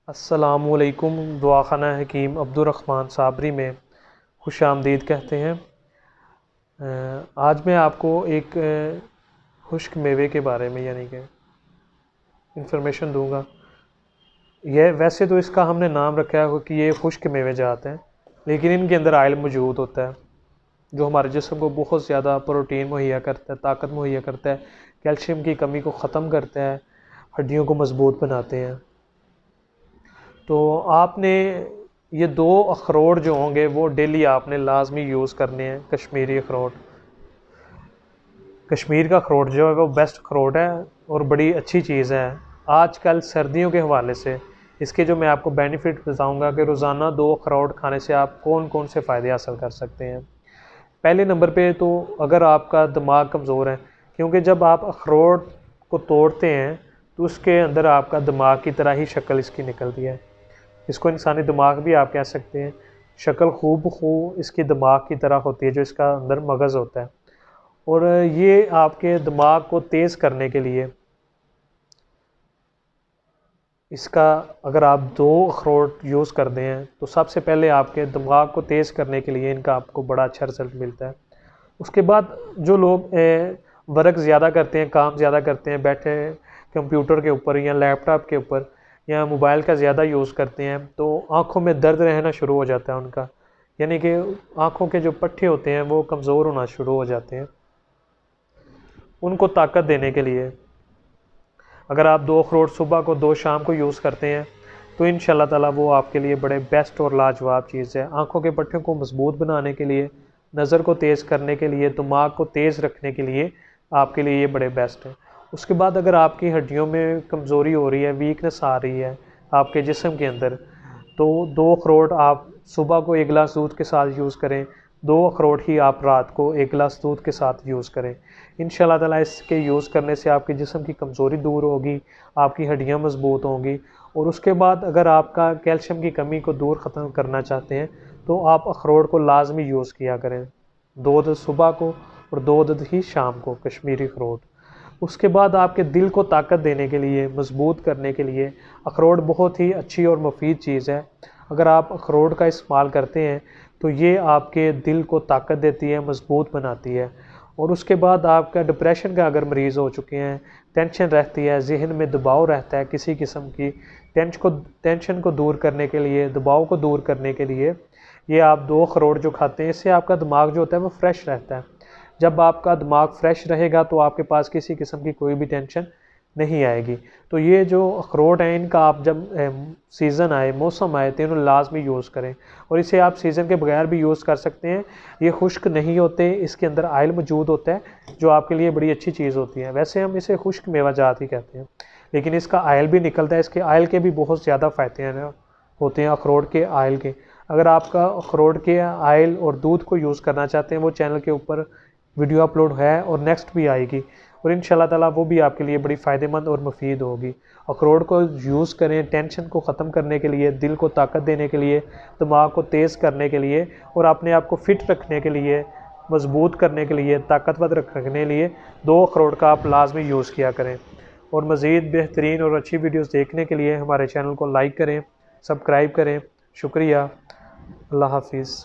अस्सलामुअलैकुम। दुआखाना हकीम अब्दुर्रहमान साबरी में खुश आमदीद कहते हैं। आज मैं आपको एक खुश्क मेवे के बारे में यानी कि इंफॉर्मेशन दूंगा। यह वैसे तो इसका हमने नाम रखा है कि ये खुश्क मेवे जात हैं, लेकिन इनके अंदर आयल मौजूद होता है जो हमारे जिस्म को बहुत ज़्यादा प्रोटीन मुहैया करता है, ताकत मुहैया करता है, कैल्शियम की कमी को ख़त्म करता है, हड्डियों को मजबूत बनाते हैं। तो आपने ये 2 अखरोट जो होंगे वो डेली आपने लाजमी यूज़ करने हैं। कश्मीरी अखरोट, कश्मीर का अखरोट जो है वो बेस्ट अखरोट है और बड़ी अच्छी चीज़ है। आजकल सर्दियों के हवाले से इसके जो मैं आपको बेनिफिट बताऊंगा कि रोज़ाना 2 अखरोट खाने से आप कौन कौन से फ़ायदे हासिल कर सकते हैं। पहले नंबर पे तो अगर आपका दिमाग कमज़ोर है, क्योंकि जब आप अखरोट को तोड़ते हैं तो उसके अंदर आपका दिमाग की तरह ही शक्ल इसकी निकलती है। इसको इंसानी दिमाग भी आप कह सकते हैं। शक्ल खूब इसकी दिमाग की तरह होती है जो इसका अंदर मगज़ होता है। और ये आपके दिमाग को तेज़ करने के लिए इसका अगर आप 2 अखरोट यूज़ करते हैं तो सबसे पहले आपके दिमाग को तेज़ करने के लिए इनका आपको बड़ा अच्छा रिजल्ट मिलता है। उसके बाद जो लोग वर्क ज़्यादा करते हैं, काम ज़्यादा करते हैं, बैठे कंप्यूटर के ऊपर या लैपटॉप के ऊपर या मोबाइल का ज़्यादा यूज़ करते हैं, तो आँखों में दर्द रहना शुरू हो जाता है उनका, यानी कि आँखों के जो पट्टे होते हैं वो कमज़ोर होना शुरू हो जाते हैं। उनको ताकत देने के लिए अगर आप 2 अखरोट सुबह को 2 शाम को यूज़ करते हैं तो इंशाल्लाह ताला वो आपके लिए बड़े बेस्ट और लाजवाब चीज़ है। आँखों के पट्टों को मजबूत बनाने के लिए, नज़र को तेज़ करने के लिए, दिमाग को तेज़ रखने के लिए आपके लिए ये बड़े बेस्ट हैं। उसके बाद अगर आपकी हड्डियों में कमज़ोरी हो रही है, वीकनेस आ रही है आपके जिस्म के अंदर, तो 2 अखरोट आप सुबह को 1 गिलास दूध के साथ यूज़ करें, 2 अखरोट ही आप रात को 1 गिलास दूध के साथ यूज़ करें। इंशाल्लाह ताला इसके यूज़ करने से आपके जिस्म की कमज़ोरी दूर होगी, आपकी हड्डियाँ मजबूत होंगी। और उसके बाद अगर आपका कैल्शियम की कमी को दूर ख़त्म करना चाहते हैं तो आप अखरोट को लाजमी यूज़ किया करें, 2 अदद सुबह को और 2 अदद ही शाम को कश्मीरी अखरोट। उसके बाद आपके दिल को ताकत देने के लिए, मजबूत करने के लिए अखरोट बहुत ही अच्छी और मुफीद चीज़ है। अगर आप अखरोट का इस्तेमाल करते हैं तो ये आपके दिल को ताकत देती है, मजबूत बनाती है। और उसके बाद आपका डिप्रेशन का अगर मरीज़ हो चुके हैं, टेंशन रहती है, जहन में दबाव रहता है किसी किस्म की, टेंशन को दूर करने के लिए, दबाव को दूर करने के लिए ये आप 2 अखरोट जो खाते हैं, इससे आपका दिमाग जो होता है वो फ्रेश रहता है। जब आपका दिमाग फ्रेश रहेगा तो आपके पास किसी किस्म की कोई भी टेंशन नहीं आएगी। तो ये जो अखरोट हैं इनका आप जब सीज़न आए, मौसम आए तो इन्हें लाजमी यूज़ करें। और इसे आप सीज़न के बगैर भी यूज़ कर सकते हैं। ये खुश्क नहीं होते, इसके अंदर आयल मौजूद होता है जो आपके लिए बड़ी अच्छी चीज़ होती है। वैसे हम इसे खुश्क मेवा जात ही कहते हैं, लेकिन इसका आयल भी निकलता है। इसके आयल के भी बहुत ज़्यादा फ़ायदे होते हैं अखरोट के आयल के। अगर आपका अखरोट के आयल और दूध को यूज़ करना चाहते हैं, वो चैनल के ऊपर वीडियो अपलोड है और नेक्स्ट भी आएगी, और इंशाल्लाह ताला वो भी आपके लिए बड़ी फ़ायदेमंद और मुफीद होगी। अखरोट को यूज़ करें टेंशन को ख़त्म करने के लिए, दिल को ताकत देने के लिए, दिमाग को तेज़ करने के लिए और अपने आप को फ़िट रखने के लिए, मजबूत करने के लिए, ताकतवर रखने के लिए 2 अखरोट का आप लाजमी यूज़ किया करें। और मज़ीद बेहतरीन और अच्छी वीडियोज़ देखने के लिए हमारे चैनल को लाइक करें, सब्सक्राइब करें। शुक्रिया। अल्लाह हाफिज़।